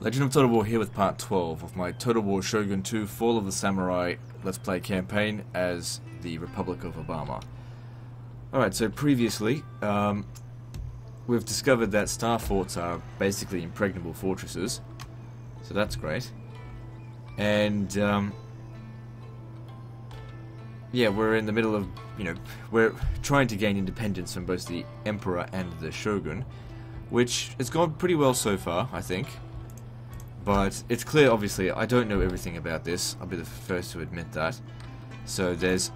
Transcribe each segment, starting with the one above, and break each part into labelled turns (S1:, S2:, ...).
S1: Legend of Total War here with part 12 of my Total War Shogun 2 Fall of the Samurai Let's Play campaign as the Republic of Obama. Alright, so previously, we've discovered that star forts are basically impregnable fortresses, so that's great. And, yeah, we're in the middle of, we're trying to gain independence from both the Emperor and the Shogun, which has gone pretty well so far, I think. But it's clear, obviously, I don't know everything about this. I'll be the first to admit that. So there's...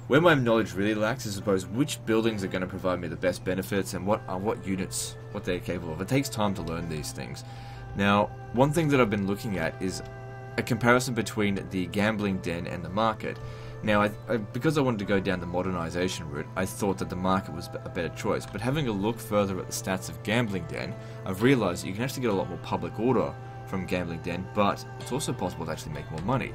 S1: where my knowledge really lacks is, I suppose, which buildings are going to provide me the best benefits and what units, what they're capable of. It takes time to learn these things. Now, one thing that I've been looking at is a comparison between the gambling den and the market. Now, because I wanted to go down the modernization route, I thought that the market was a better choice. But having a look further at the stats of Gambling Den, I've realized that you can actually get a lot more public order from Gambling Den, but it's also possible to actually make more money.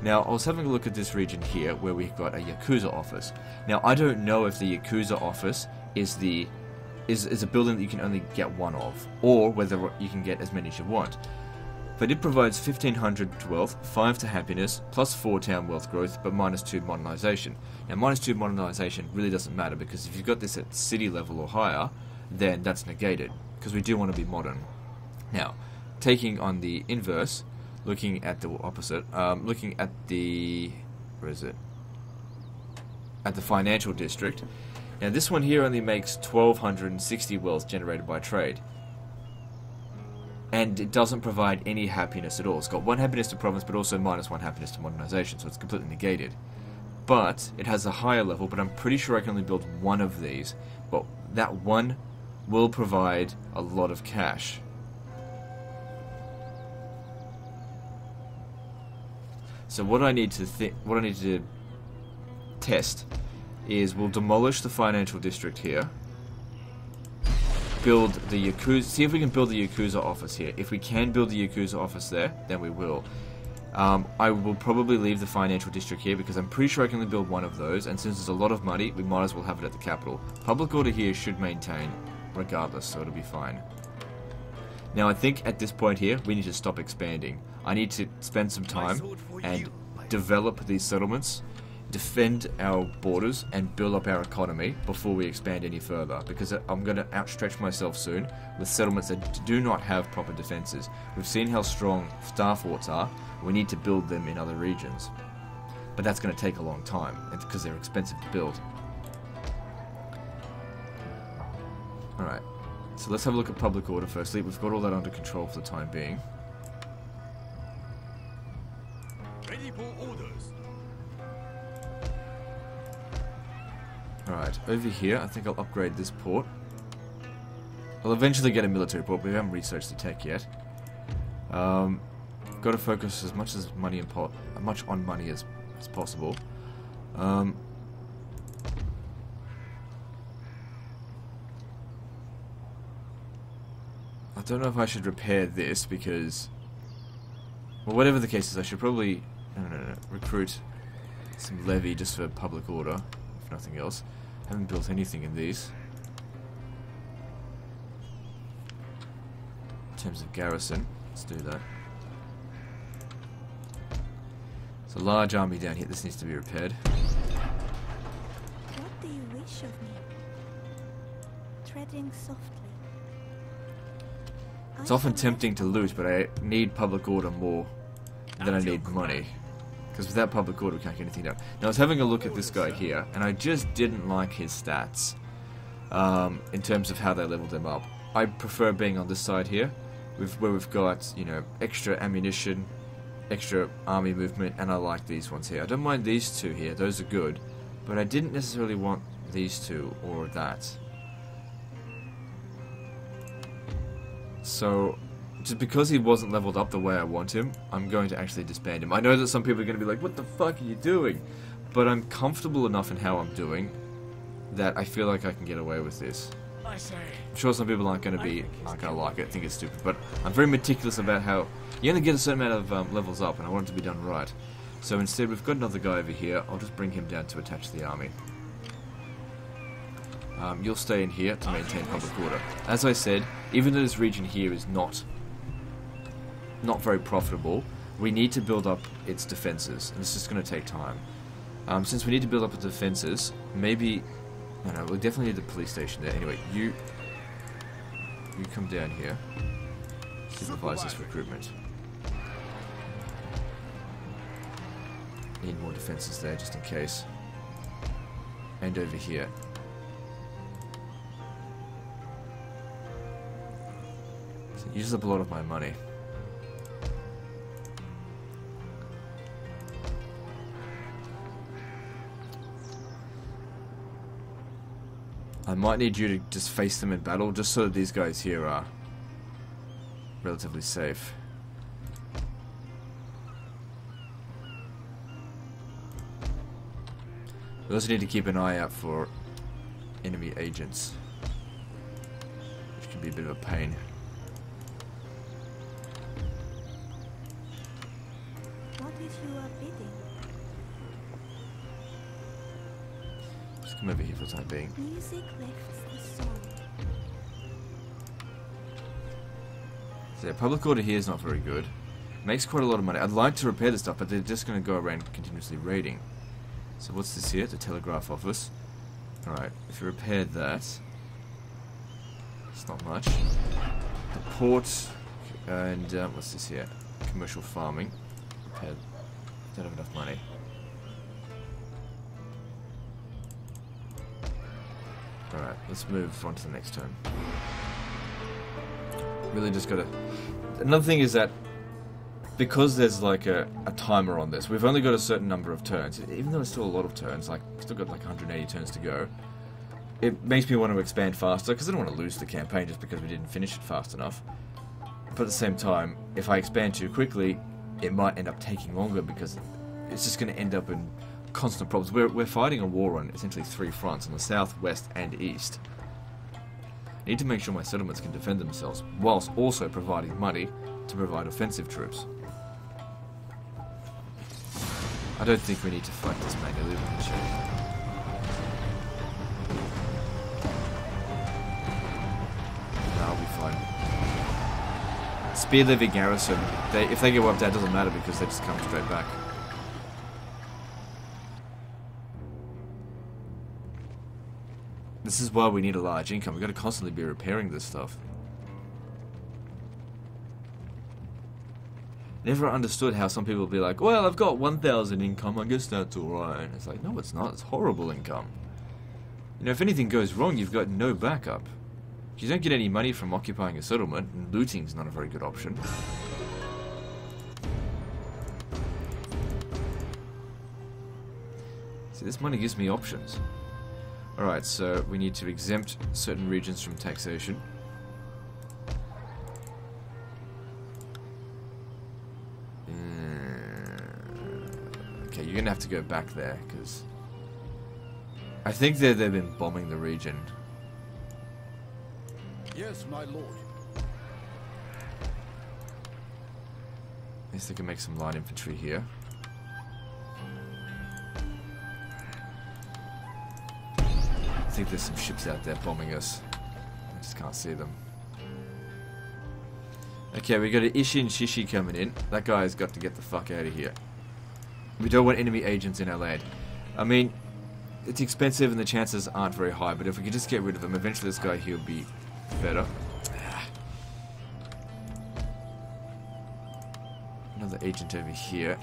S1: Now, I was having a look at this region here, where we've got a Yakuza office. Now, I don't know if the Yakuza office is a building that you can only get one of, or whether you can get as many as you want. But it provides 1500 to wealth, 5 to happiness, plus 4 town wealth growth, but minus 2 modernization. Now, minus 2 modernization really doesn't matter, because if you've got this at city level or higher, then that's negated, because we do want to be modern. Now, taking on the inverse, looking at the opposite, looking at the... where is it? At the financial district. Now, this one here only makes 1260 wealth generated by trade. And it doesn't provide any happiness at all. It's got 1 happiness to province, but also minus 1 happiness to modernization, so it's completely negated. But it has a higher level, but I'm pretty sure I can only build one of these. But that one will provide a lot of cash. So what I need to test is we'll demolish the financial district here. Build the Yakuza, see if we can build the Yakuza office here. If we can build the Yakuza office there, then we will. I will probably leave the financial district here because I'm pretty sure I can only build one of those, and since there's a lot of money, we might as well have it at the capital. Public order here should maintain regardless, so it'll be fine. Now I think at this point here, we need to stop expanding. I need to spend some time and develop these settlements, defend our borders, and build up our economy before we expand any further, because I'm going to outstretch myself soon with settlements that do not have proper defenses. We've seen how strong star forts are. We need to build them in other regions, but that's going to take a long time because they're expensive to build. Alright, so let's have a look at public order firstly. We've got all that under control for the time being.
S2: Ready for orders.
S1: Alright, over here, I think I'll upgrade this port. I'll eventually get a military port, but we haven't researched the tech yet. Got to focus as much on money as possible. I don't know if I should repair this because, well, whatever the case is, I should probably recruit some levy just for public order, if nothing else. Haven't built anything in these. In terms of garrison, let's do that. It's a large army down here. This needs to be repaired.
S3: What do you wish of me? Treading softly.
S1: It's often tempting to loot, but I need public order more than I need money. Because without public order, we can't get anything done. Now, I was having a look at this guy here, and I just didn't like his stats in terms of how they leveled them up. I prefer being on this side here, where we've got, extra ammunition, extra army movement, and I like these ones here. I don't mind these two here; those are good, but I didn't necessarily want these two or that. So, just because he wasn't leveled up the way I want him, I'm going to actually disband him. I know that some people are going to be like, what the fuck are you doing? But I'm comfortable enough in how I'm doing that I feel like I can get away with this. I'm sure some people aren't going to like it, think it's stupid, but I'm very meticulous about how you only get a certain amount of levels up, and I want it to be done right. So instead, we've got another guy over here. I'll just bring him down to attach the army. You'll stay in here to maintain public order. As I said, even though this region here is not very profitable, we need to build up its defenses, and it's just going to take time. Since we need to build up its defenses, maybe... No, we'll definitely need the police station there. Anyway, you come down here. Supervise this recruitment. Need more defenses there, just in case. And over here. So it uses up a lot of my money. I might need you to just face them in battle, just so that these guys here are relatively safe. We also need to keep an eye out for enemy agents, which can be a bit of a pain.
S3: What is your bidding?
S1: Just come over here for the time being.
S3: Music lifts the soul.
S1: So yeah, public order here is not very good. Makes quite a lot of money. I'd like to repair this stuff, but they're just going to go around continuously raiding. So what's this here? The telegraph office. Alright, if you repaired that, it's not much. The port, and what's this here? Commercial farming. Repaired. Don't have enough money. Alright, let's move on to the next turn. Really just gotta... Another thing is that because there's like a timer on this, we've only got a certain number of turns. Even though it's still a lot of turns, like we've still got like 180 turns to go, it makes me want to expand faster because I don't want to lose the campaign just because we didn't finish it fast enough. But at the same time, if I expand too quickly, it might end up taking longer because it's just going to end up in constant problems. We're fighting a war on essentially 3 fronts, on the south, west, and east. I need to make sure my settlements can defend themselves, whilst also providing money to provide offensive troops. I don't think we need to fight this manually, we can check. No, I'll be fine. Spear Levy Garrison, if they get wiped out, it doesn't matter because they just come straight back. This is why we need a large income. We've got to constantly be repairing this stuff. Never understood how some people will be like, well, I've got 1,000 income, I guess that's alright. And it's like, no, it's not. It's horrible income. You know, if anything goes wrong, you've got no backup. You don't get any money from occupying a settlement, and looting's not a very good option. See, this money gives me options. Alright, so we need to exempt certain regions from taxation. Okay, you're gonna have to go back there, because I think they've been bombing the region.
S2: Yes, my lord.
S1: At least they can make some light infantry here. I think there's some ships out there bombing us. I just can't see them. Okay, we got an Ishin Shishi coming in. That guy's got to get the fuck out of here. We don't want enemy agents in our land. I mean, it's expensive and the chances aren't very high, but if we could just get rid of them, eventually this guy here will be better. Another agent over here.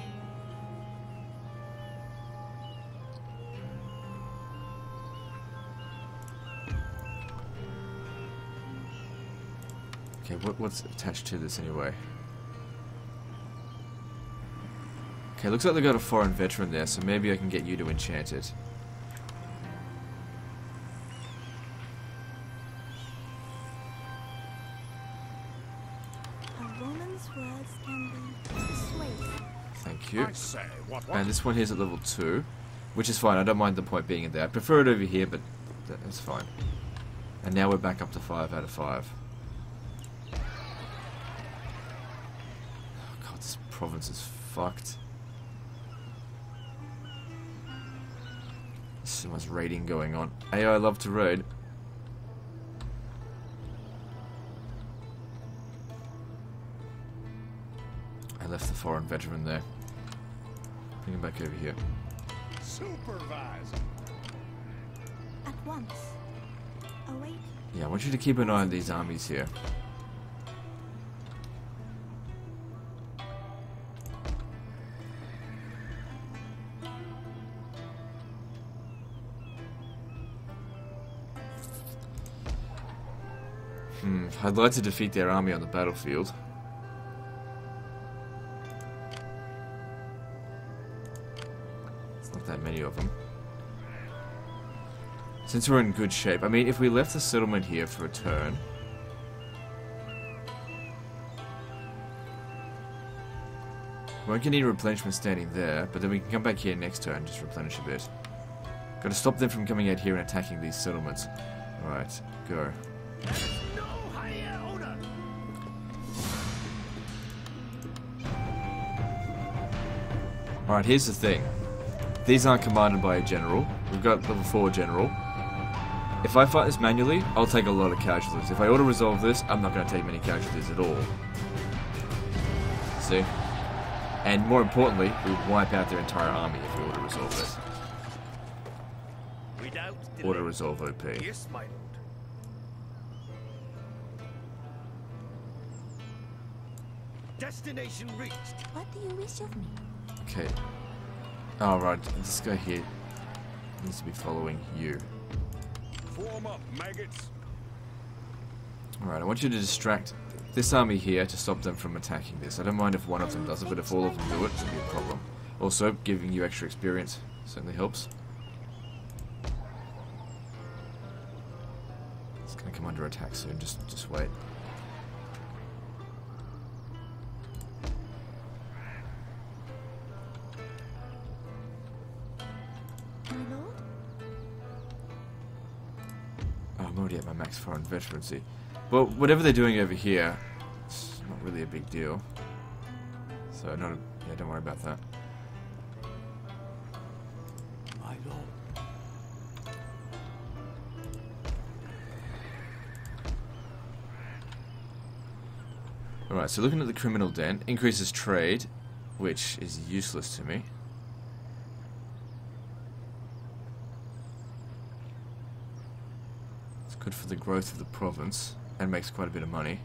S1: Okay, what's attached to this anyway? Okay, looks like they got a foreign veteran there, so maybe I can get you to enchant it.
S3: A woman's words can be persuasive.
S1: Thank you.
S2: I say, what?
S1: And this one here's at level 2, which is fine. I don't mind the point being in there. I prefer it over here, but that's fine. And now we're back up to 5 out of 5. Oh god, this province is fucked. So much raiding going on. AI love to raid. left the foreign veteran there. Bring him back over here.
S2: Supervisor.
S3: At once. Await.
S1: Yeah, I want you to keep an eye on these armies here. I'd like to defeat their army on the battlefield. It's not that many of them. Since we're in good shape, I mean, if we left the settlement here for a turn... we won't get any replenishment standing there, but then we can come back here next turn and just replenish a bit. Gotta stop them from coming out here and attacking these settlements. Alright, go.
S2: No higher order.
S1: Alright, here's the thing. These aren't commanded by a general. We've got level 4 general. If I fight this manually, I'll take a lot of casualties. If I auto-resolve this, I'm not going to take many casualties at all. See? And more importantly, we wipe out their entire army if we auto-resolve this.
S2: Without delay.
S1: Auto-resolve OP.
S2: Yes, my lord. Destination reached.
S3: What do you wish of me?
S1: Okay. Alright, this guy here needs to be following you.
S2: Form up, maggots.
S1: Alright, I want you to distract this army here to stop them from attacking this. I don't mind if one of them does it, but if all of them do it, it'll be a problem. Also, giving you extra experience certainly helps. It's gonna come under attack soon, just wait.
S3: My lord?
S1: Oh, I'm already at my max foreign veterancy. But whatever they're doing over here, it's not really a big deal. So, yeah, don't worry about that.
S2: My lord.
S1: Alright, so looking at the criminal den, increases trade, which is useless to me. It's good for the growth of the province, and makes quite a bit of money.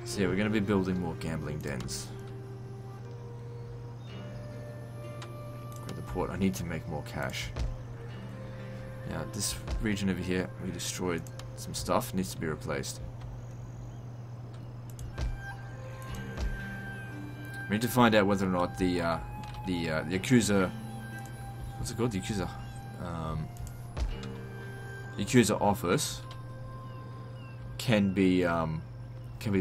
S1: So yeah, we're going to be building more gambling dens. Grab the port. I need to make more cash. Now, this region over here, we destroyed some stuff. Needs to be replaced. We need to find out whether or not the Yakuza... What's it called? The Yakuza... Yakuza office can be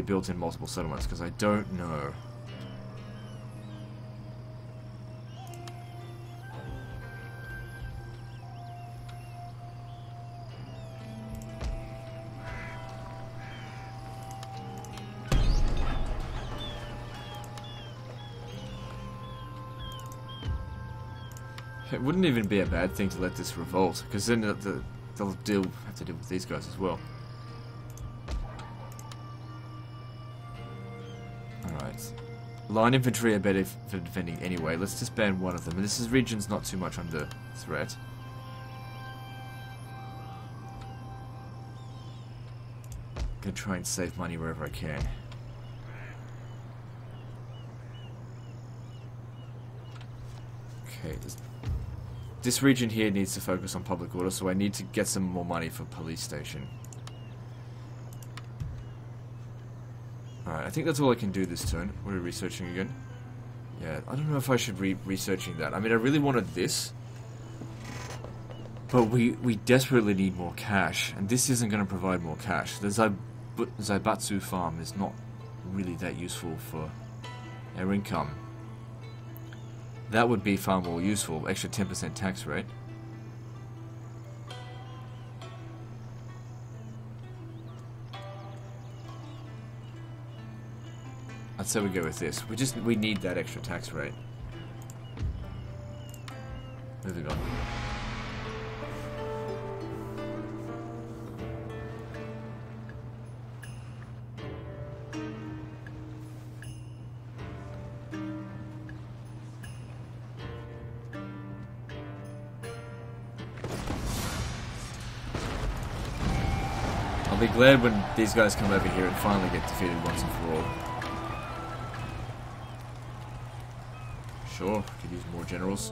S1: built in multiple settlements, because I don't know. It wouldn't even be a bad thing to let this revolt, because then they'll have to deal with these guys as well. Alright. Line infantry are better for defending anyway. Let's disband one of them. And this region's not too much under threat. Gonna try and save money wherever I can. Okay, this region here needs to focus on public order, so I need to get some more money for police station. Alright, I think that's all I can do this turn. What are we researching again? Yeah, I don't know if I should be researching that. I mean, I really wanted this, but we desperately need more cash, and this isn't going to provide more cash. The Zaibatsu farm is not really that useful for our income. That would be far more useful, extra 10% tax rate. I'd say we go with this. We need that extra tax rate. Moving on. I'll be glad when these guys come over here and finally get defeated once and for all. Sure, could use more generals.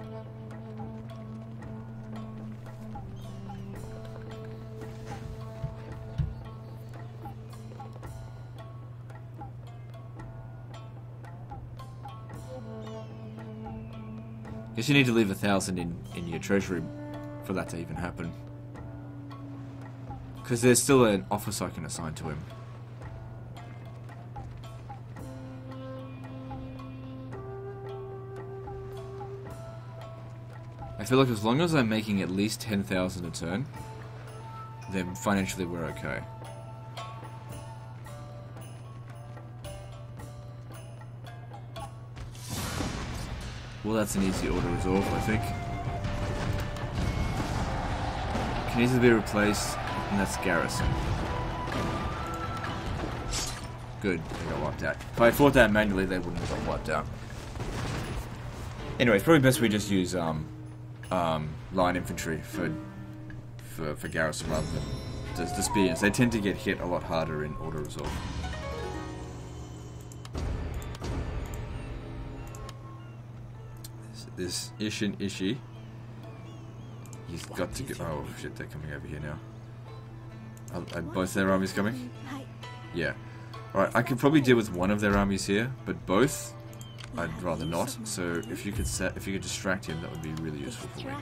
S1: Guess you need to leave 1,000 in your treasury for that to even happen. Because there's still an office I can assign to him. I feel like as long as I'm making at least 10,000 a turn, then financially we're okay. Well, that's an easy auto resolve, I think. Can easily be replaced, and that's garrison. Good, they got wiped out. If I fought that manually, they wouldn't have got wiped out. Anyway, it's probably best we just use line infantry for garrison rather than the spears. They tend to get hit a lot harder in auto resolve. This Ishin Ishi. He's got to go. Oh shit, they're coming over here now. Are both their armies coming? Yeah. Alright, I could probably deal with one of their armies here, but both I'd rather not. So if you could distract him, that would be really useful for me.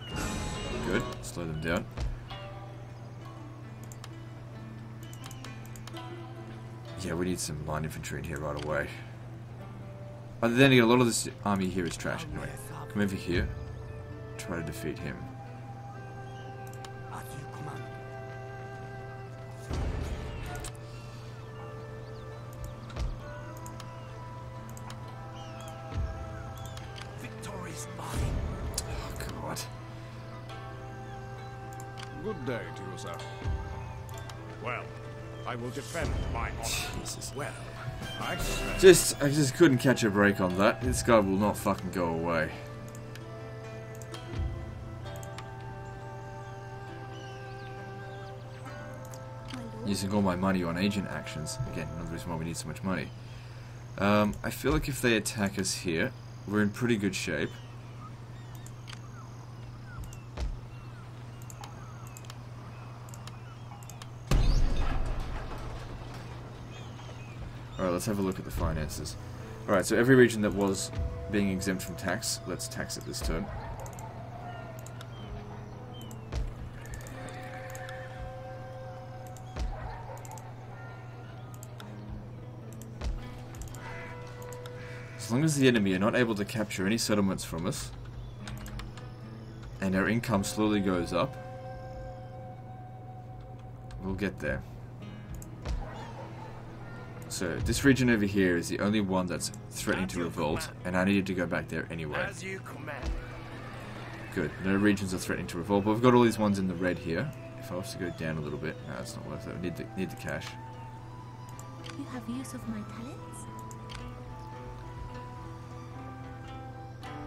S1: Good. Slow them down. Yeah, we need some line infantry in here right away. But then again, a lot of this army here is trash. Anyway, come over here. Try to defeat him.
S2: As you command. Victory's mine.
S1: Oh god.
S2: Good day to you, sir. Well, I will defend my honor.
S1: Jesus.
S2: Well, I say.
S1: I just couldn't catch a break on that. This guy will not fucking go away. Using all my money on agent actions. Again, another reason why we need so much money. I feel like if they attack us here, we're in pretty good shape. Alright, let's have a look at the finances. Alright, so every region that was being exempt from tax, let's tax it this turn. As long as the enemy are not able to capture any settlements from us, and our income slowly goes up, we'll get there. So this region over here is the only one that's threatening to revolt, and I needed to go back there anyway.
S2: As you command.
S1: Good, no regions are threatening to revolt, but we've got all these ones in the red here. If I was to go down a little bit, no, it's not worth it. We need the cash.
S3: You have use of my talents?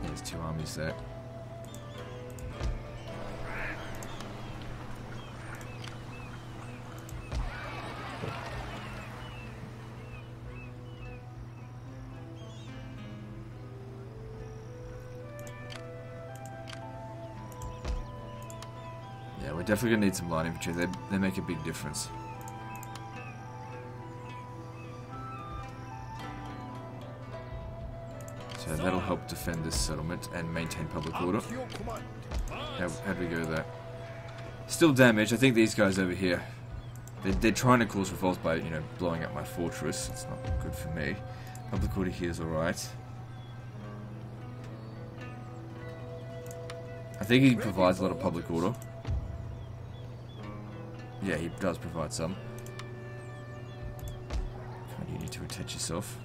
S1: There's two armies there. Yeah, we're definitely gonna need some light infantry. They make a big difference. So that'll help defend this settlement and maintain public order.
S2: To your command.
S1: How'd we go there? Still damage. I think these guys over here, they're trying to cause revolts by, you know, blowing up my fortress. It's not good for me. Public order here is alright. I think he provides a lot of public order. Yeah, he does provide some. Come on, you need to attach yourself.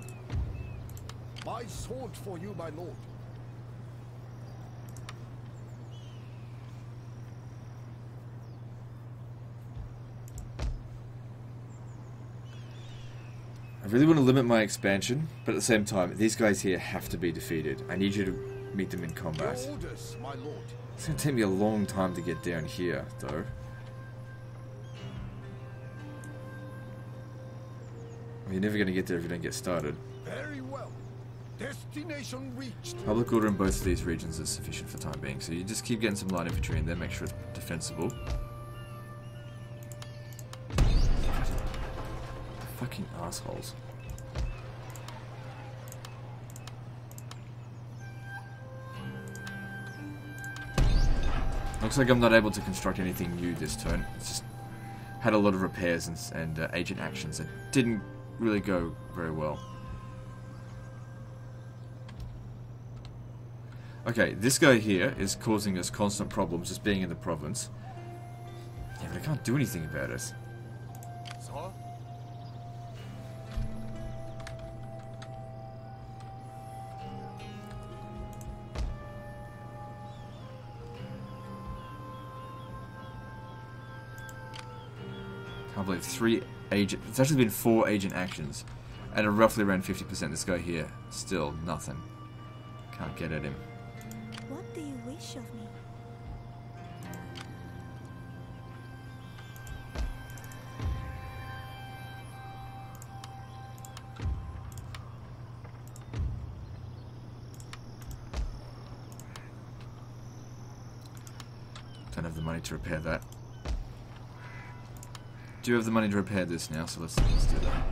S4: My sword for you, my lord.
S1: I really want to limit my expansion, but at the same time, these guys here have to be defeated. I need you to meet them in combat.
S4: Your orders, my lord.
S1: It's going to take me a long time to get down here, though. Well, you're never going to get there if you don't get started.
S4: Very well. Destination reached.
S1: Public order in both of these regions is sufficient for the time being, so you just keep getting some light infantry in there, make sure it's defensible. Fucking assholes. Looks like I'm not able to construct anything new this turn. It's just had a lot of repairs and agent actions that didn't really go very well. Okay, this guy here is causing us constant problems just being in the province. Yeah, but I can't do anything about it.
S4: Sir?
S1: I believe 3 agent. It's actually been 4 agent actions, and roughly around 50%. This guy here, still nothing. Can't get at him.
S3: What do you wish of me?
S1: Don't have the money to repair that. Do have the money to repair this now, so let's do that.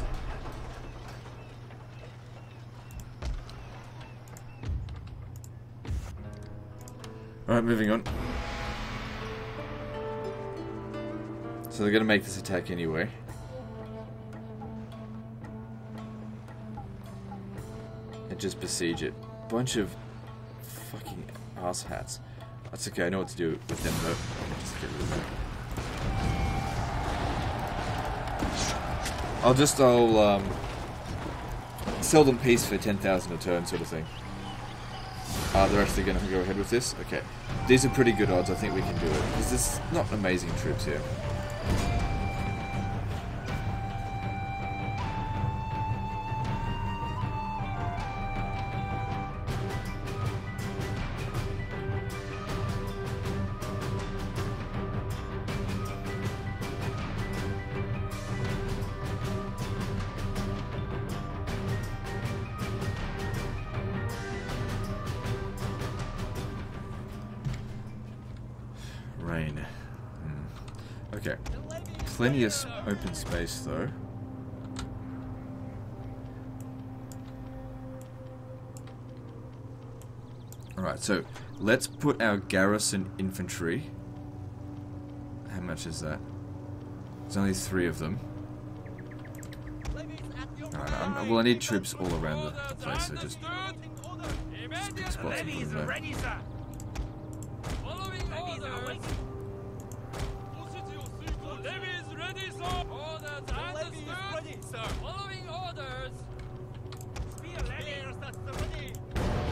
S1: Alright, moving on. So they're gonna make this attack anyway. And just besiege it. Bunch of fucking asshats. That's okay, I know what to do with them though. Just get rid of them. I'll sell them peace for 10,000 a turn, sort of thing. They're actually going to go ahead with this? Okay. These are pretty good odds, I think we can do it. Because there's not amazing troops here. Rain. Okay. Plenty of open space though. Alright, so let's put our garrison infantry. How much is that? There's only 3 of them. Alright, well I need troops all around the place, so just pick spots and put them there.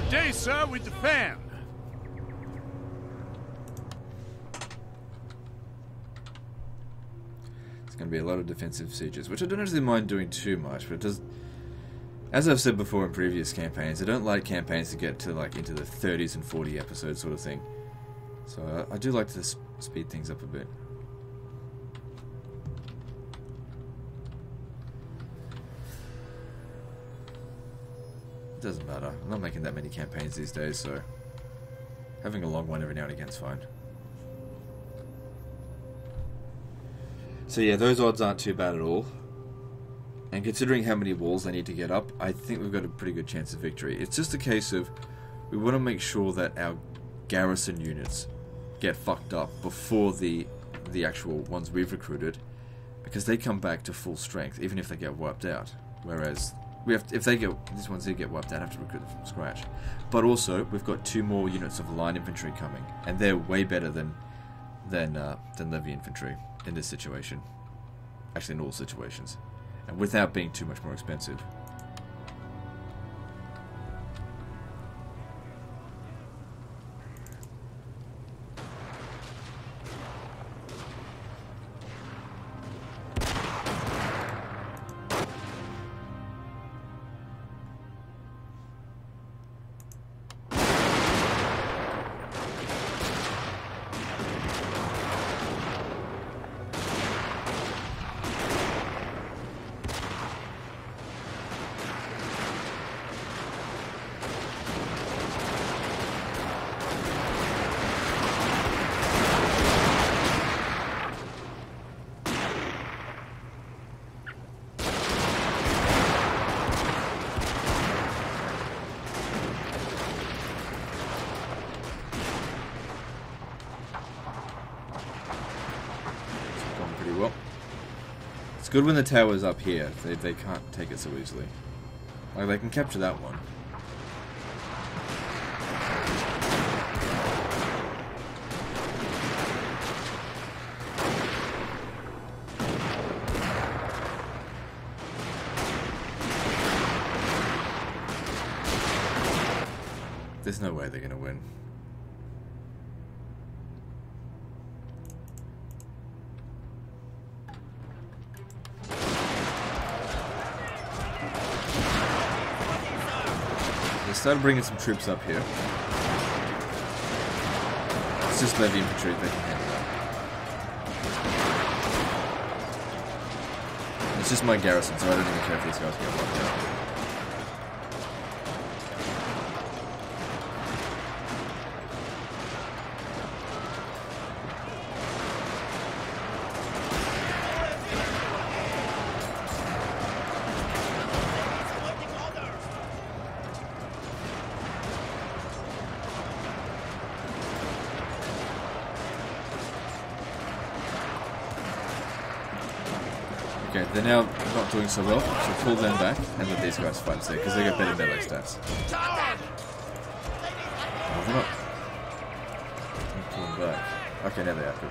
S2: Day, sir, we defend.
S1: It's going to be a lot of defensive sieges, which I don't actually mind doing too much, but it does. As I've said before in previous campaigns, I don't like campaigns to get to like into the 30s and 40 episodes sort of thing. So I do like to speed things up a bit. It doesn't matter. I'm not making that many campaigns these days, so having a long one every now and again is fine. So yeah, those odds aren't too bad at all. And considering how many walls they need to get up, I think we've got a pretty good chance of victory. It's just a case of we want to make sure that our garrison units get fucked up before the actual ones we've recruited, because they come back to full strength even if they get wiped out. Whereas if these ones do get wiped out, I have to recruit them from scratch. But also we've got 2 more units of line infantry coming, and they're way better than levy infantry in this situation. Actually, in all situations, and without being too much more expensive. good when the tower's up here. They can't take it so easily. Like, they can capture that one. There's no way they're gonna win. They started bringing some troops up here. It's just levy infantry, they can handle that. It's just my garrison, so I don't even care if these guys get wiped out. Okay, they're now not doing so well, so pull them back and let these guys fight instead, because they get better melee stats. Oh, they're not pulling back. Okay, now they are good.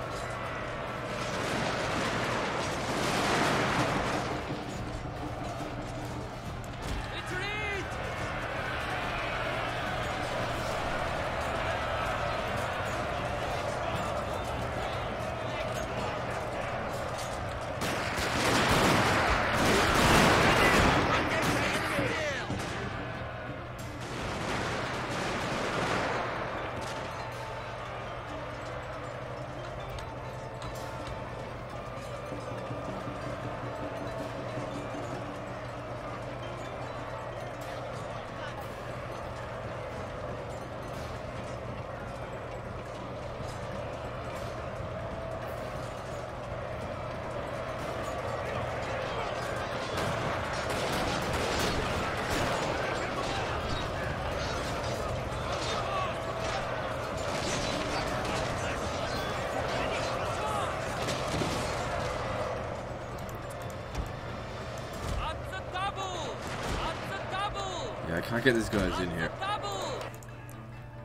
S1: Yeah, I can't get these guys in here.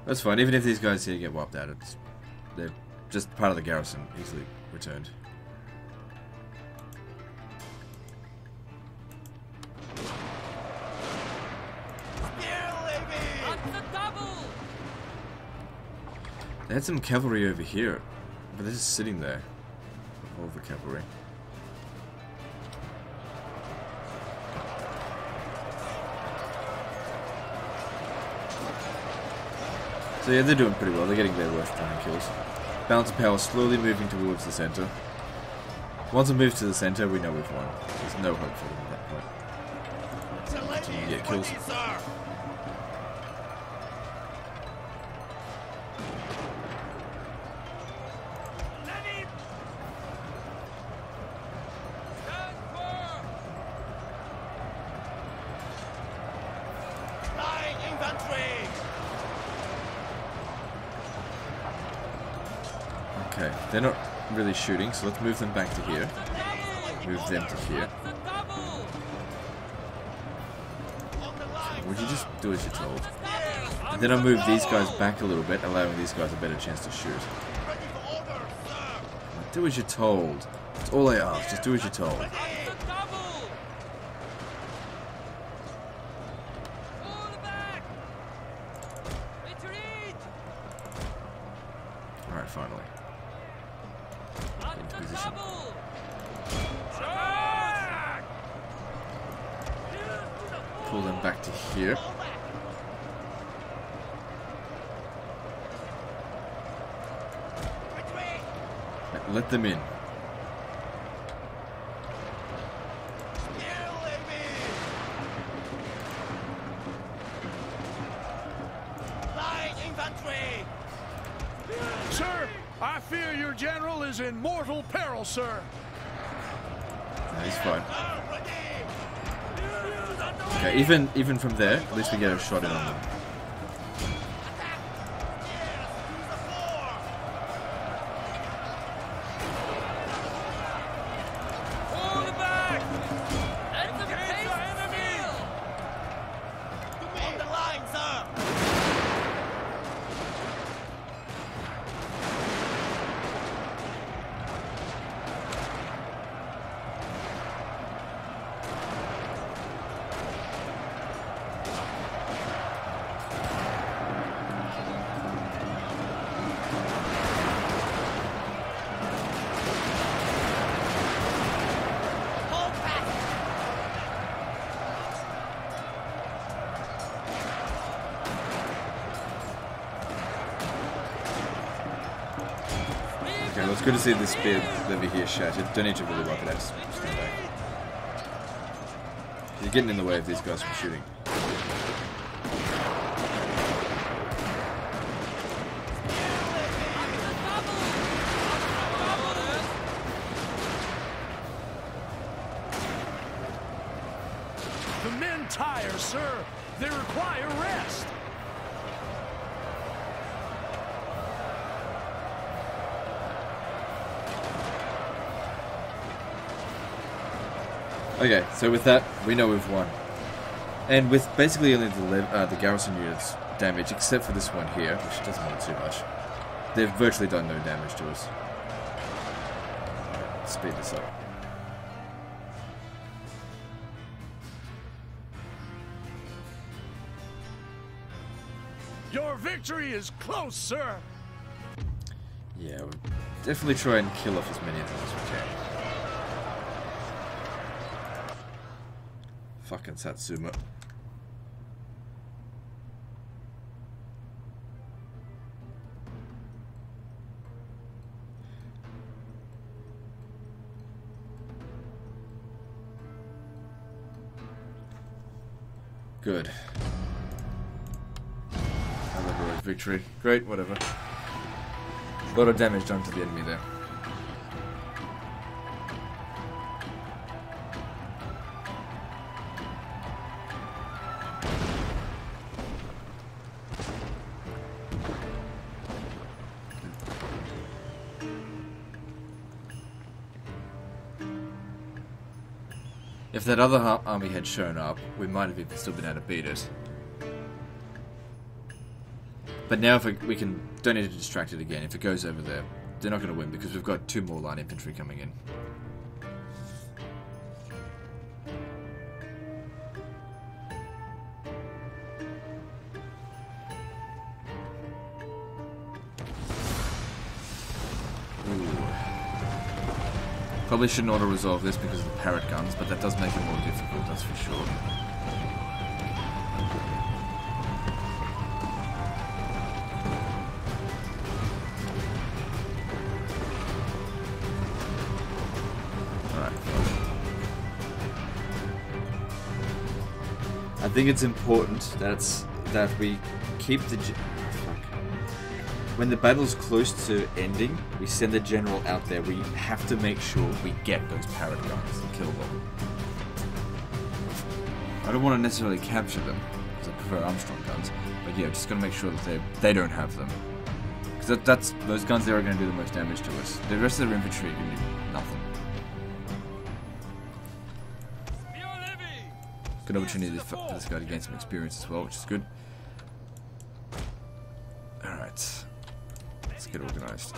S1: That's fine, even if these guys here get wiped out, they're just part of the garrison, easily returned. They had some cavalry over here, but they're just sitting there. All the cavalry. So yeah, they're doing pretty well. They're getting their worth done kills. Balance of power slowly moving towards the center. Once it moves to the center, we know we've won. There's no hope for them at that point. Continue to get kills. Okay, they're not really shooting, so let's move them back to here. Move them to here. Would you just do as you're told? And then I'll move these guys back a little bit, allowing these guys a better chance to shoot. Do as you're told. That's all I ask, just do as you're told. Alright, finally. Into position. Pull them back to here. Let them in.
S4: Sir, I fear your general is in mortal peril, sir.
S1: No, he's fine. Okay, even from there, at least we get a shot in on them. it's good to see this spear lever here shattered. Don't need to really wipe it out, just stand back. You're getting in the way of these guys from shooting.
S4: The men tire, sir. They require rest.
S1: Okay, so with that, we know we've won. And with basically only the garrison units damage, except for this one here, which doesn't matter too much, they've virtually done no damage to us. Let's speed this up.
S4: Your victory is close, sir.
S1: Yeah, we'll definitely try and kill off as many of them as we can. Fucking Satsuma. Good. Another heroic victory. Great, whatever. A lot of damage done to the enemy there. If that other army had shown up, we might have even still been able to beat it. But now if we don't need to distract it again. If it goes over there, they're not going to win because we've got 2 more line infantry coming in. Probably shouldn't auto-resolve this because of the parrot guns, but that does make it more difficult, that's for sure. Alright. I think it's important that we keep the... When the battle's close to ending, we send the general out there. We have to make sure we get those parrot guns and kill them. I don't want to necessarily capture them, because I prefer Armstrong guns. But yeah, just got to make sure that they don't have them. Because those guns there are going to do the most damage to us. The rest of their infantry are going to do nothing. Good opportunity for this guy to gain some experience as well, which is good. Alright. Let's get organized.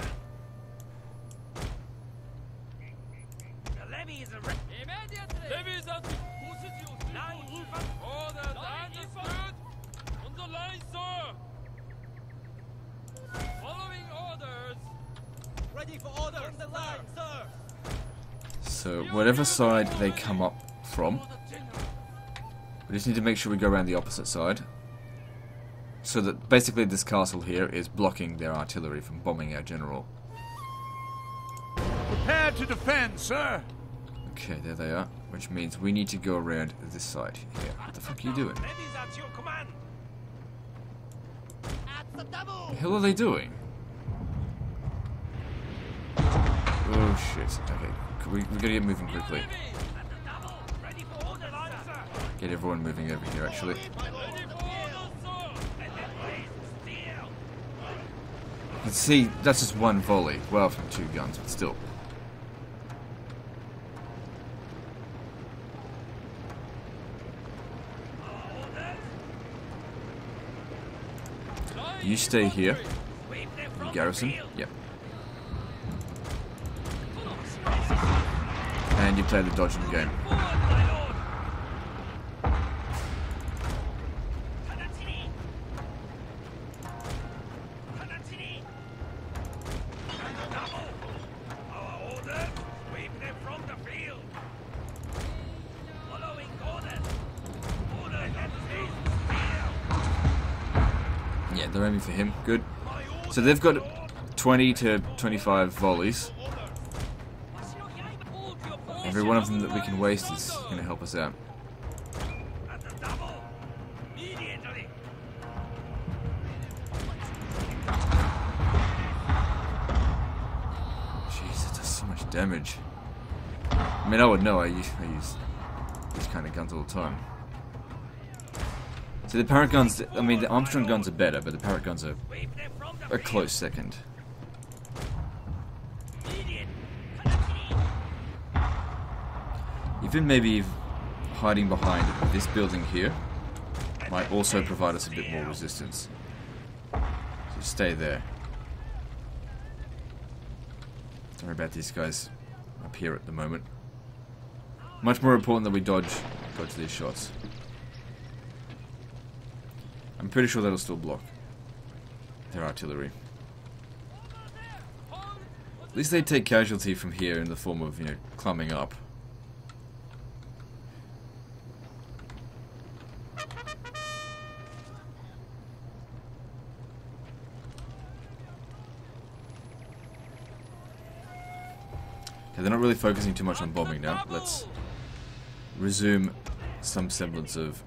S1: So, whatever side they come up from, we just need to make sure we go around the opposite side. So that basically this castle here is blocking their artillery from bombing our general.
S4: Prepare to defend, sir.
S1: Okay, there they are. Which means we need to go around this side here. What the fuck are you doing? What the hell are they doing? Oh shit. Okay, we gotta get moving quickly. Get everyone moving over here actually. Let's see, that's just one volley. Well, from 2 guns, but still. You stay here. You garrison. Yep. And you play the dodging game. Yeah, they're aiming for him. Good. So they've got 20 to 25 volleys. Every one of them that we can waste is going to help us out. Jeez, it does so much damage. I mean, I would know. I use these kind of guns all the time. So the Parrot guns, I mean, the Armstrong guns are better, but the Parrot guns are a close second. Even maybe hiding behind this building here might also provide us a bit more resistance. So stay there. Don't worry about these guys up here at the moment. Much more important that we dodge these shots. I'm pretty sure that'll still block their artillery. At least they take casualty from here in the form of, you know, climbing up. Okay, they're not really focusing too much on bombing now. Let's resume some semblance of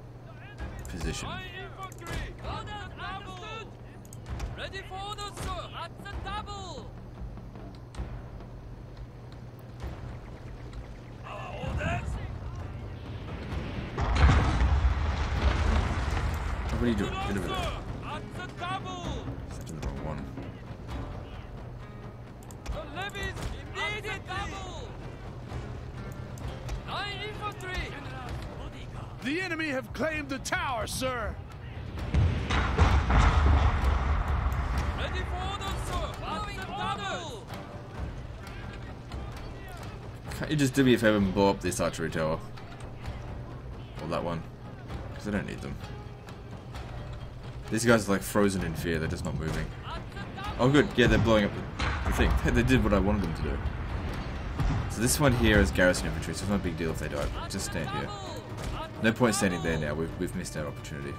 S1: position. What are you doing? Get over there. Set to the wrong one.
S4: The enemy have claimed the tower, sir.
S1: Can't you just do me a favor and blow up this archery tower? Or that one. Because I don't need them. These guys are like frozen in fear, they're just not moving. Oh good, yeah, they're blowing up the thing. They did what I wanted them to do. So this one here is garrison infantry, so it's not a big deal if they die. Just stand here. No point standing there now, we've missed our opportunity.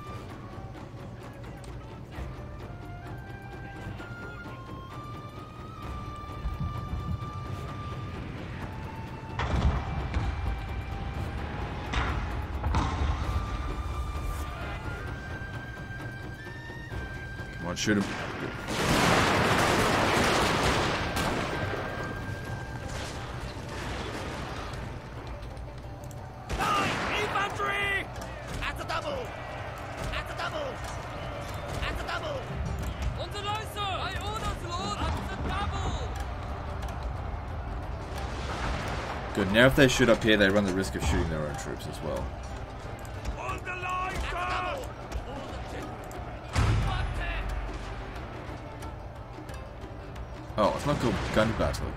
S1: Come on, shoot him. Good, now if they shoot up here, they run the risk of shooting their own troops as well. Oh, it's not called gun battle.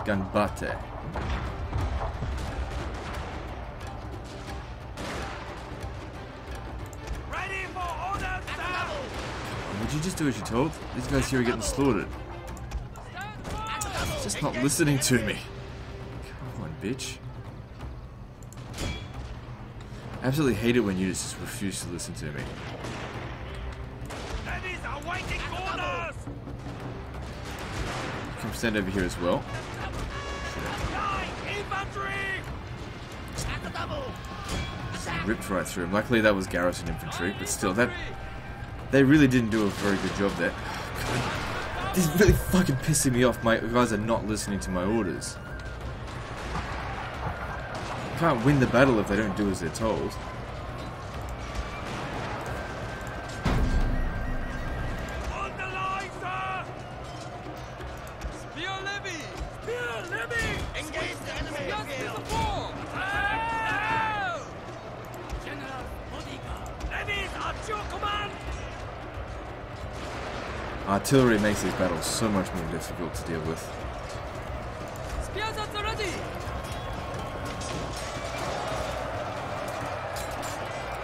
S1: Gun bate. Would you just do as you're told? These guys here are getting slaughtered. Just not listening to me. Come on, bitch. I absolutely hate it when units just refuse to listen to me. Come stand over here as well. Ripped right through him. Luckily that was garrison infantry, but still, they really didn't do a very good job there. This is really fucking pissing me off. My guys are not listening to my orders. You can't win the battle if they don't do as they're told. Artillery makes these battles so much more difficult to deal with.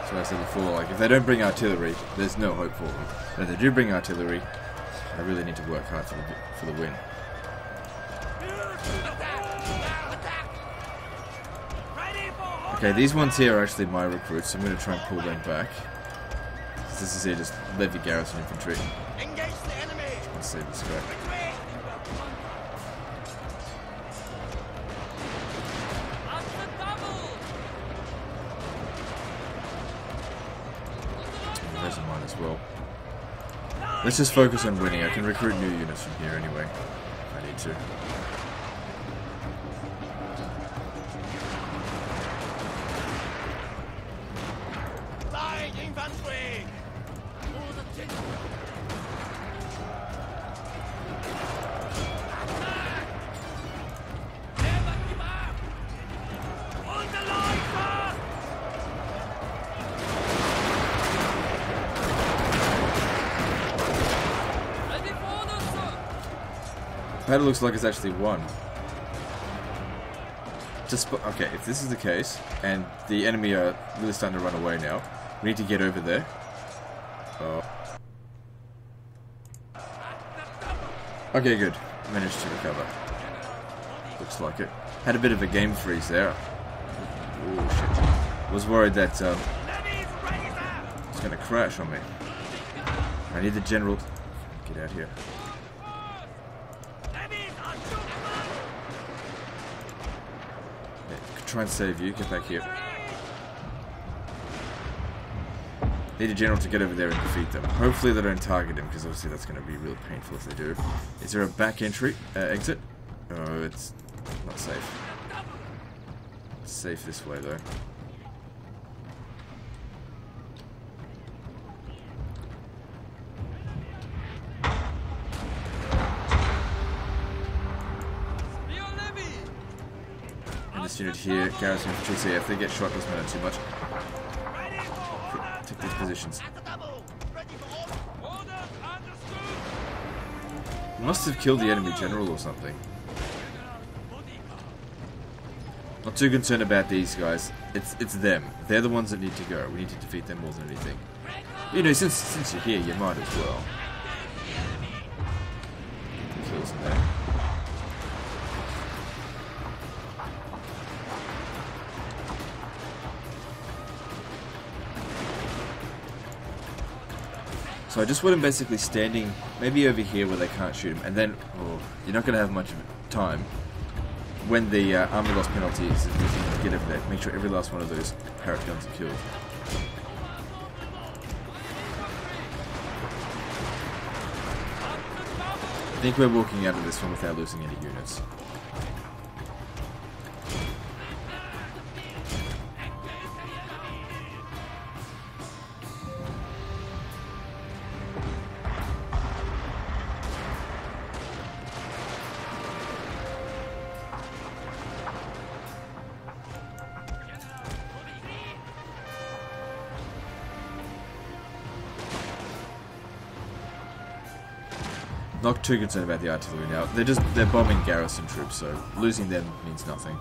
S1: So I said before, like, if they don't bring artillery, there's no hope for them. But if they do bring artillery, I really need to work hard for the win. Okay, these ones here are actually my recruits, so I'm going to try and pull them back. This is here just levy garrison infantry. Let's save this guy. those in mind as well. Let's just focus on winning. I can recruit new units from here anyway, if I need to. Battle looks like it's actually won. Okay, if this is the case, and the enemy are really starting to run away now, we need to get over there. Okay, good. Managed to recover. Looks like it. Had a bit of a game freeze there. Oh shit. Was worried that it's going to crash on me. I need the general. Get out here. Try and save you. Get back here. Need a general to get over there and defeat them. Hopefully they don't target him, because obviously that's going to be real painful if they do. Is there a back entry? Exit? Oh, it's not safe. It's safe this way though. This unit here, garrison infantry, so yeah, if they get shot, doesn't matter too much. Take these positions. He must have killed the enemy general or something. Not too concerned about these guys. It's them. They're the ones that need to go. We need to defeat them more than anything. You know, since you're here, you might as well. Get the kills in there. So I just want him basically standing, maybe over here where they can't shoot him, and then, you're not going to have much of time when the armor loss penalty is get over there. Make sure every last one of those parrot guns are killed. I think we're walking out of this one without losing any units. Not too concerned about the artillery now. They're bombing garrison troops, so losing them means nothing.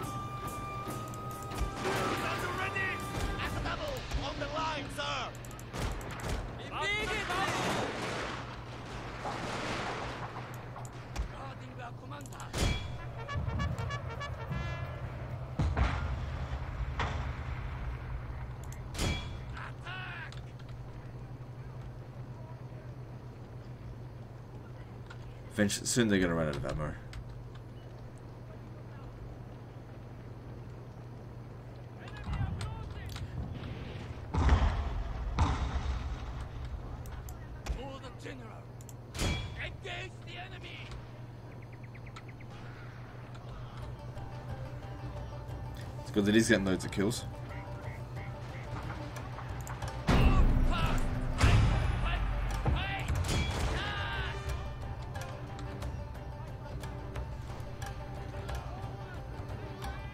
S1: Soon they're going to run out of ammo. It's good that he's getting loads of kills.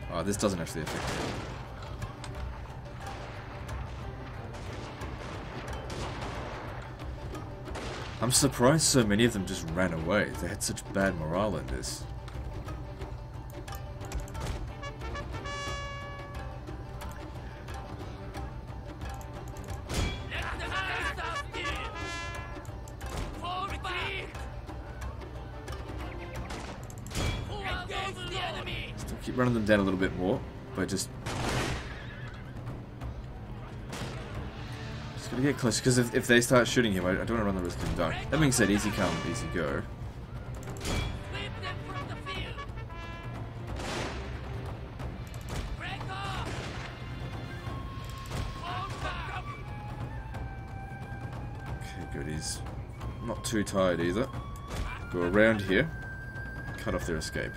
S1: Oh, this doesn't actually affect me. I'm surprised so many of them just ran away. They had such bad morale in this. Keep running them down a little bit more, but just gotta get close, because if they start shooting him, I don't want to run the risk of him dying. That being said, easy come, easy go. good. He's not too tired either. Go around here, cut off their escape.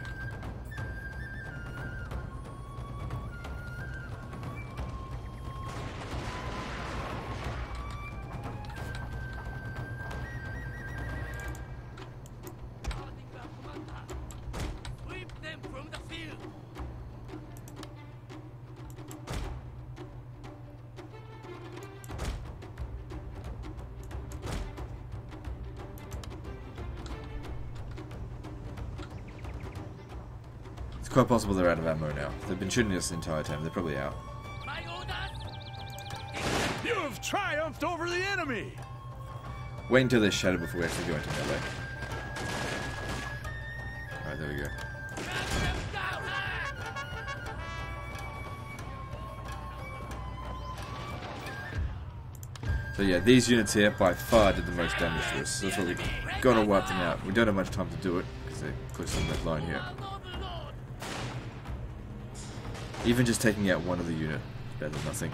S1: It's quite possible they're out of ammo now. They've been shooting us the entire time. They're probably out.
S4: You have triumphed over the enemy!
S1: Wait until they're shattered before we actually go into melee. Alright, there we go. So yeah, these units here by far did the most damage to us. So that's why we gotta wipe them out. We don't have much time to do it, because they're close on that line here. Even just taking out one of the unit is better than nothing.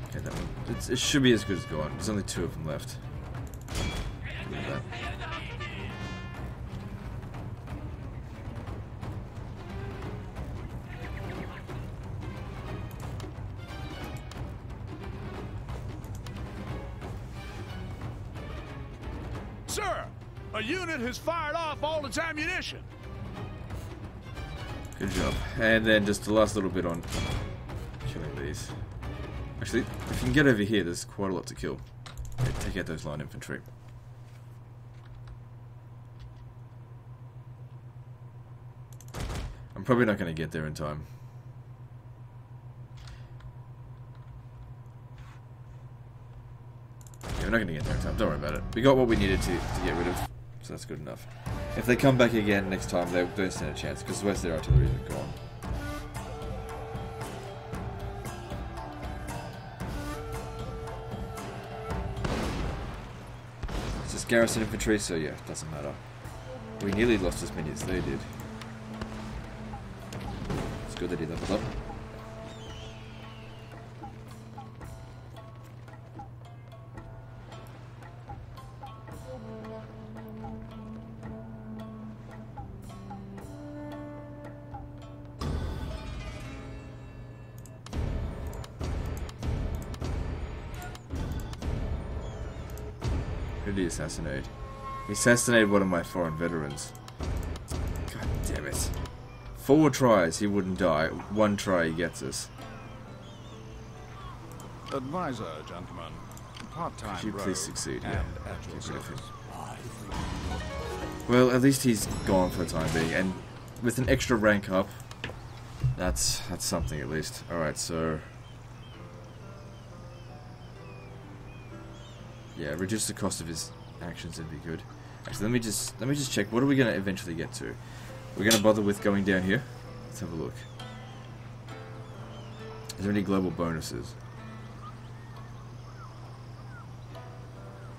S1: Okay, that one. It should be as good as gone. There's only 2 of them left. Look at that.
S4: Sir, a unit has fired off all its ammunition.
S1: Good job. And then just the last little bit on killing these. Actually, if you can get over here, there's quite a lot to kill. Yeah, take out those line infantry. I'm probably not going to get there in time. Yeah, we're not going to get there in time. Don't worry about it. We got what we needed to get rid of, so that's good enough. If they come back again next time, they don't stand a chance, because the rest of their artillery is gone. It's just garrison infantry, so yeah, it doesn't matter. We nearly lost as many as they did. It's good that he leveled up. Who did he assassinate? He assassinated one of my foreign veterans. God damn it. 4 tries, he wouldn't die. 1 try, he gets us.
S2: Advisor, gentlemen. Part-time
S1: Could you please succeed? Yeah.
S2: and at your service.
S1: Well, at least he's gone for the time being, and with an extra rank up, that's something at least. Alright, so... yeah, reduce the cost of his actions would be good. Actually, let me just check. What are we going to eventually get to? We're going to bother with going down here. Let's have a look. Is there any global bonuses?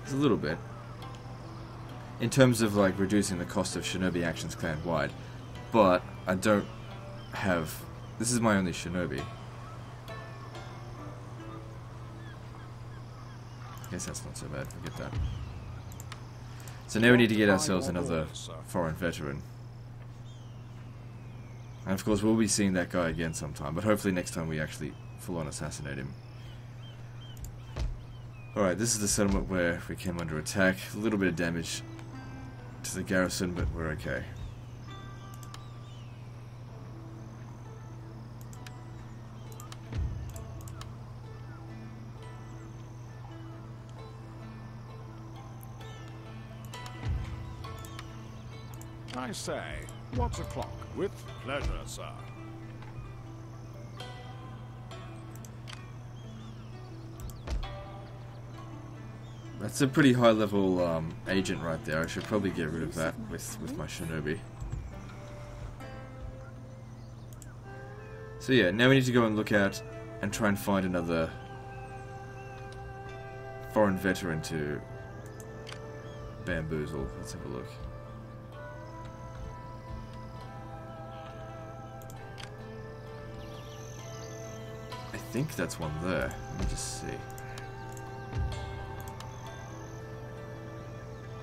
S1: There's a little bit. In terms of like reducing the cost of Shinobi actions clan wide, but I don't have. This is my only Shinobi. I guess that's not so bad. Forget that. So now we need to get ourselves another foreign veteran. And of course we'll be seeing that guy again sometime, but hopefully next time we actually full-on assassinate him. Alright, this is the settlement where we came under attack. A little bit of damage to the garrison, but we're okay.
S2: I say, what's o'clock? With pleasure, sir.
S1: That's a pretty high level agent right there. I should probably get rid of that with my Shinobi. So yeah, now we need to go and look out and try and find another foreign veteran to bamboozle. Let's have a look. think that's one there. Let me just see.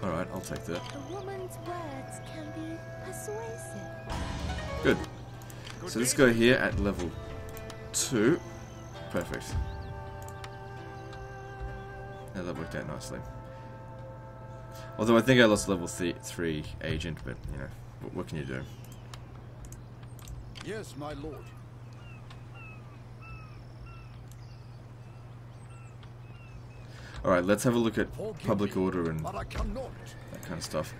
S1: Alright, I'll take that.
S3: A woman's words can be persuasive.
S1: Good. So let's go here at level 2. Perfect. Now that worked out nicely. Although I think I lost level 3 agent, but you know, what can you do?
S2: Yes, my lord.
S1: Alright, let's have a look at public order and
S2: But I cannot.
S1: that kind of stuff.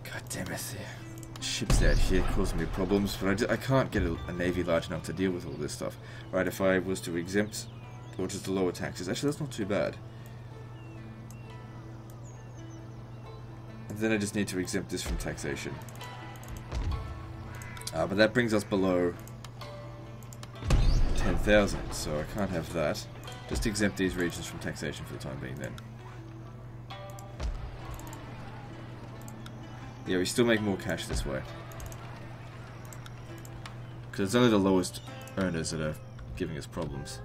S1: God damn it, the ships out here causing me problems, but I can't get a navy large enough to deal with all this stuff. Right, if I was to exempt or just to lower taxes, actually that's not too bad. And then I just need to exempt this from taxation. But that brings us below 10,000, so I can't have that. Just exempt these regions from taxation for the time being then. Yeah, we still make more cash this way. Because it's only the lowest earners that are giving us problems.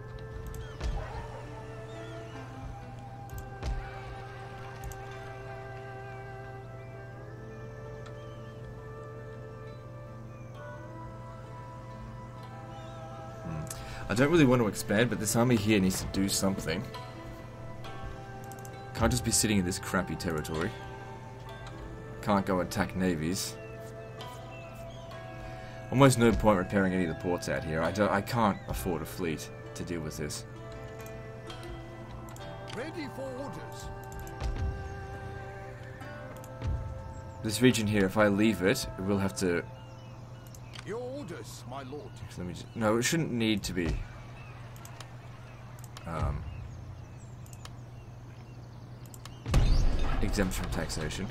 S1: I don't really want to expand, but this army here needs to do something. Can't just be sitting in this crappy territory. Can't go attack navies. Almost no point repairing any of the ports out here. I can't afford a fleet to deal with this.
S2: Ready for orders.
S1: This region here, if I leave it, we'll have to...
S2: Your orders, my lord.
S1: Let me just, no, it shouldn't need to be. Exempt from taxation.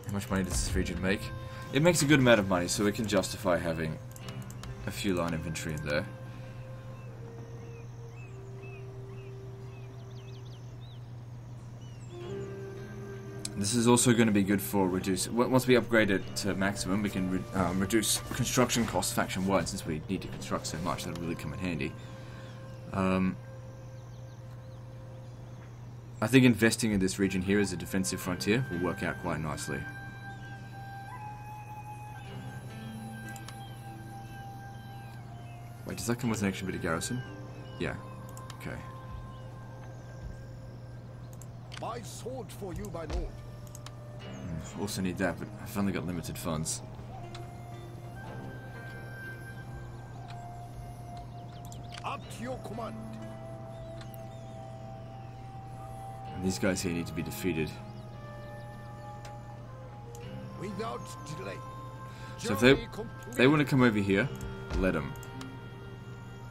S1: How much money does this region make? It makes a good amount of money, so it can justify having a few line infantry in there. This is also going to be good for reduce. Once we upgrade it to maximum, we can reduce construction costs faction-wide, since we need to construct so much. That'll really come in handy. I think investing in this region here as a defensive frontier will work out quite nicely. Wait, does that come with an extra bit of garrison? Yeah. Okay.
S2: My sword for you, my lord.
S1: Also need that, but I've only got limited funds.
S2: Up to your command.
S1: And these guys here need to be defeated.
S2: Without delay.
S1: So if they want to come over here, let them.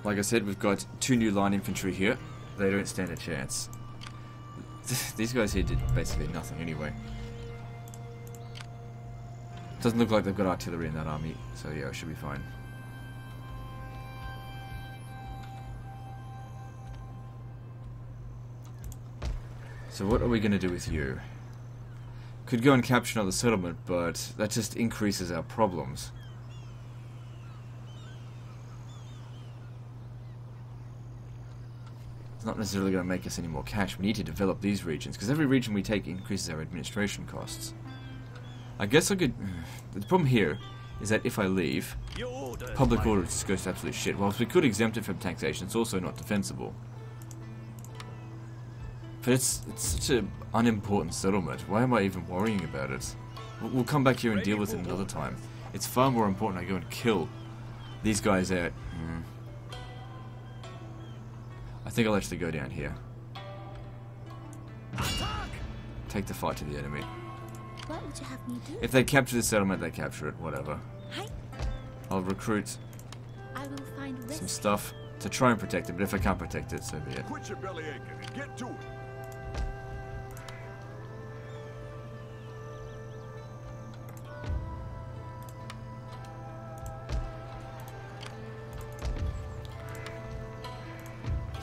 S1: Like I said, we've got 2 new line infantry here. They don't stand a chance. These guys here did basically nothing anyway. Doesn't look like they've got artillery in that army, so yeah, it should be fine. So what are we going to do with you? Could go and capture another settlement, but that just increases our problems. It's not necessarily going to make us any more cash. We need to develop these regions, because every region we take increases our administration costs. I guess I could... The problem here is that if I leave, public order just goes to absolute shit. Whilst we could exempt it from taxation, it's also not defensible. But it's such an unimportant settlement. Why am I even worrying about it? We'll come back here and deal with it another time. It's far more important I go and kill these guys out. I think I'll actually go down here. Take the fight to the enemy.
S3: What would you have me do?
S1: If they capture the settlement, they capture it, whatever.
S3: Hi.
S1: I'll recruit
S3: I will find
S1: some
S3: rest.
S1: stuff to try and protect it, but if I can't protect it, so be it.
S2: Quit your belly aching and get to it.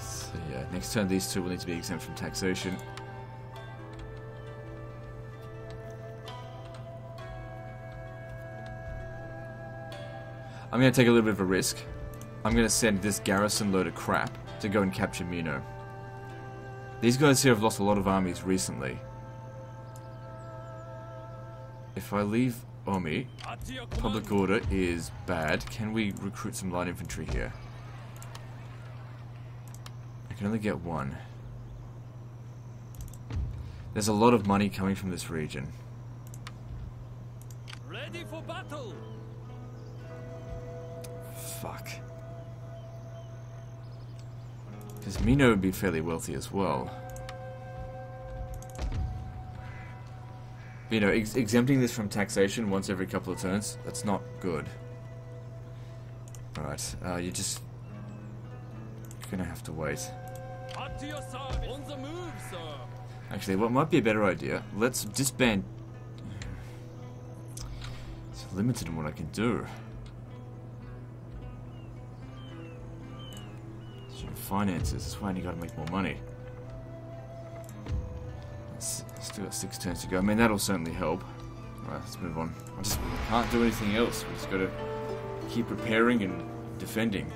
S1: So yeah, next turn these 2 will need to be exempt from taxation. I'm going to take a little bit of a risk. I'm going to send this garrison load of crap to go and capture Mino. These guys here have lost a lot of armies recently. If I leave Omi, public order is bad. Can we recruit some light infantry here? I can only get one. There's a lot of money coming from this region.
S5: Ready for battle.
S1: Fuck. Because Mino would be fairly wealthy as well. But, you know, exempting this from taxation once every couple of turns, that's not good. Alright, you're just gonna have to wait.
S5: At your service. On the move, sir.
S1: Actually, what might be a better idea, let's disband... It's limited in what I can do. Finances, that's why I gotta make more money. Still got 6 turns to go. I mean, that'll certainly help. Alright, let's move on. I just can't do anything else. We just gotta keep repairing and defending.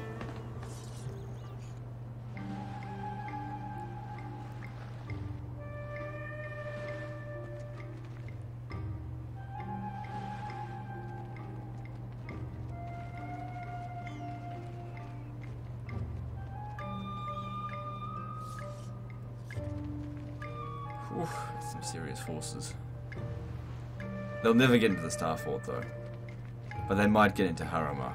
S1: Oof, some serious forces. They'll never get into the Star Fort though. But they might get into Harama.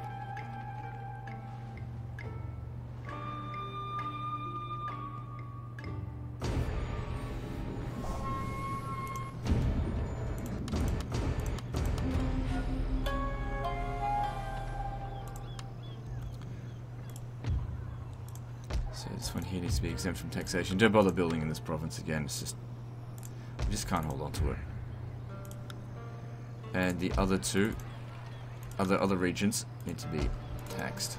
S1: So this one here needs to be exempt from taxation. Don't bother building in this province again. It's just... we just can't hold on to it. And the other two, other regions need to be taxed.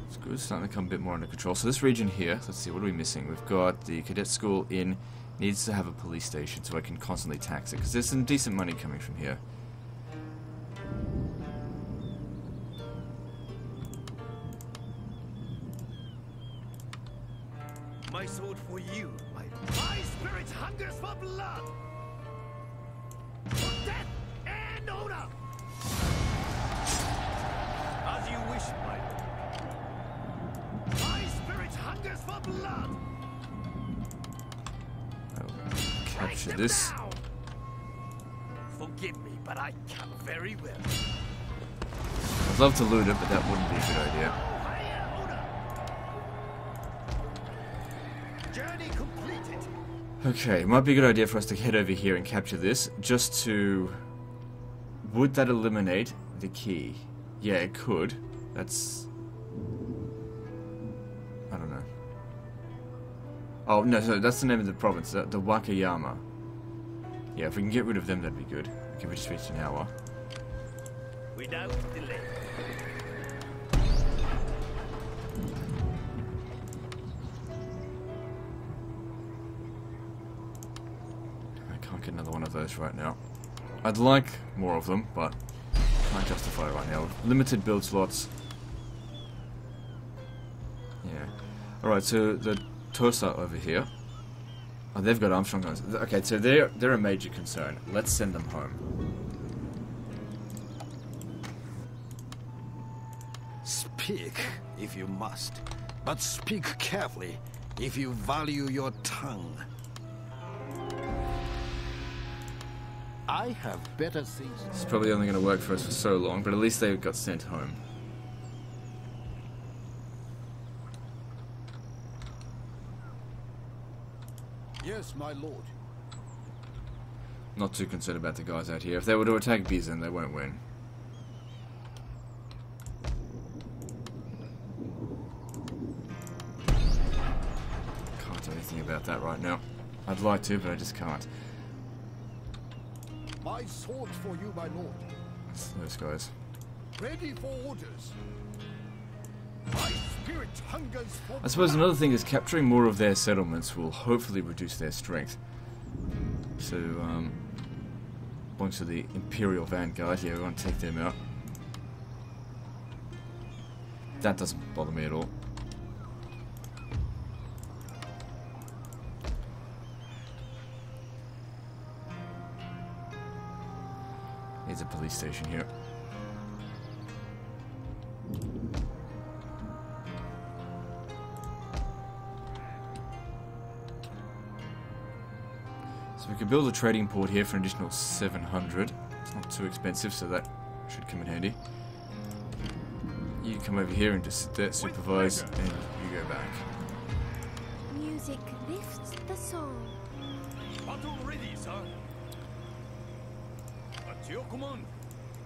S1: It's good, it's starting to come a bit more under control. So this region here, let's see, what are we missing? We've got the cadet school in, needs to have a police station so I can constantly tax it, because there's some decent money coming from here.
S6: My sword for you, my spirit hungers for blood, for death and honor. As you wish, my lord. My spirit hungers for blood.
S1: I'll capture this.
S6: Down. Forgive me, but I can very well.
S1: I'd love to loot it, but that wouldn't be a good idea.
S6: Journey completed.
S1: Okay, it might be a good idea for us to head over here and capture this, just to... would that eliminate the key? Yeah, it could. That's... I don't know. Oh, no, so that's the name of the province, the Wakayama. Yeah, if we can get rid of them, that'd be good. Okay, we just reached an hour.
S6: Without delay.
S1: Get another one of those right now. I'd like more of them, but can't justify it right now. Limited build slots. Yeah. Alright, so the Tosa over here. Oh, they've got Armstrong guns. Okay, so they're a major concern. Let's send them home.
S7: Speak, if you must. But speak carefully, if you value your tongue. I have better things.
S1: It's probably only going to work for us for so long, but at least they got sent home.
S7: Yes, my lord.
S1: Not too concerned about the guys out here. If they were to attack Bizan, they won't win. Can't do anything about that right now. I'd like to, but I just can't.
S7: My sword for you, my lord.
S1: It's those guys.
S7: Ready for orders. My spirit hungers for
S1: I suppose another thing is capturing more of their settlements will hopefully reduce their strength. So, belongs to the Imperial Vanguard. Yeah, we want to take them out. That doesn't bother me at all. There's a police station here. So we could build a trading port here for an additional 700. It's not too expensive, so that should come in handy. You come over here and just sit there, supervise, and you go back.
S3: Music lifts the soul.
S5: Battle ready, sir. At your command.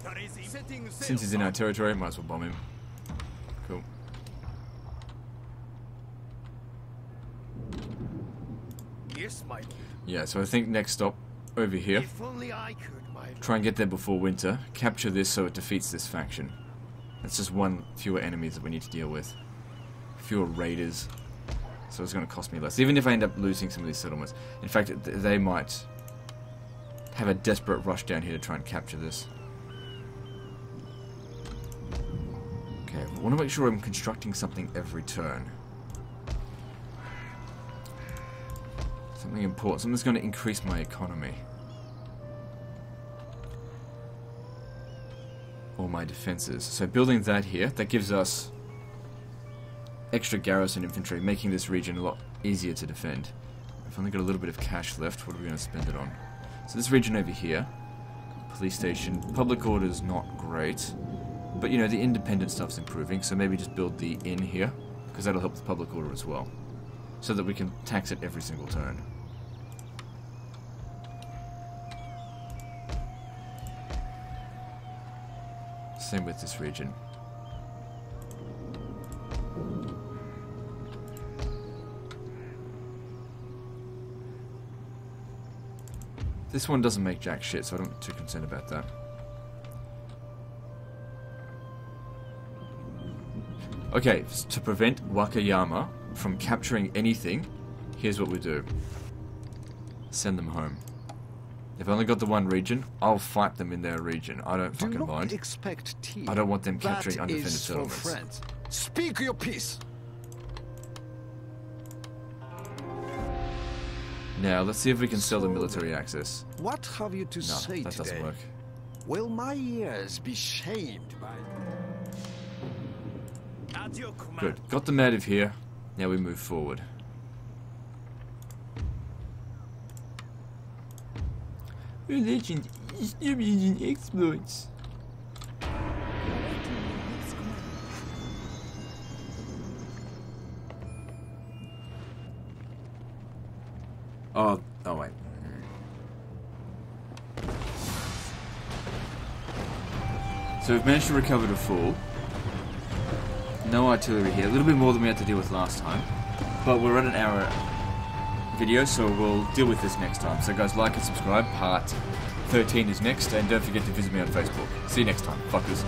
S5: That is setting sail.
S1: Since he's in our territory, might as well bomb him. Cool.
S6: Yes, my lord.
S1: Yeah, so I think next stop, over here.
S6: If only I could, my lord.
S1: Try and get there before winter. Capture this so it defeats this faction. That's just one fewer enemies that we need to deal with. Fewer raiders. So it's going to cost me less. Even if I end up losing some of these settlements. In fact, they might have a desperate rush down here to try and capture this. Okay, I want to make sure I'm constructing something every turn. Something important. Something that's going to increase my economy. Or my defenses. So building that here, that gives us extra garrison infantry, making this region a lot easier to defend. I've only got a little bit of cash left. What are we going to spend it on? So this region over here, police station, public order is not great, but you know, the independent stuff's improving, so maybe just build the inn here, because that'll help with public order as well, so that we can tax it every single turn. Same with this region. This one doesn't make jack shit, so I'm not too concerned about that. Okay, to prevent Wakayama from capturing anything, here's what we do. Send them home. They've only got the one region, I'll fight them in their region. I don't fucking mind.
S7: Expect tea.
S1: I don't want them capturing
S7: That
S1: undefended
S7: is for
S1: settlements.
S7: friends. Speak your peace.
S1: Now, let's see if we can sell the military access.
S7: What have you to
S1: No,
S7: say
S1: that
S7: today?
S1: doesn't work.
S7: Will my ears be shamed by...
S6: At your command.
S1: Good. Got them out of here. Now we move forward. Legend is using exploits. Oh wait. So we've managed to recover to full. No artillery here. A little bit more than we had to deal with last time. But we're at an hour video, so we'll deal with this next time. So guys, like and subscribe. Part 13 is next, and don't forget to visit me on Facebook. See you next time, fuckers.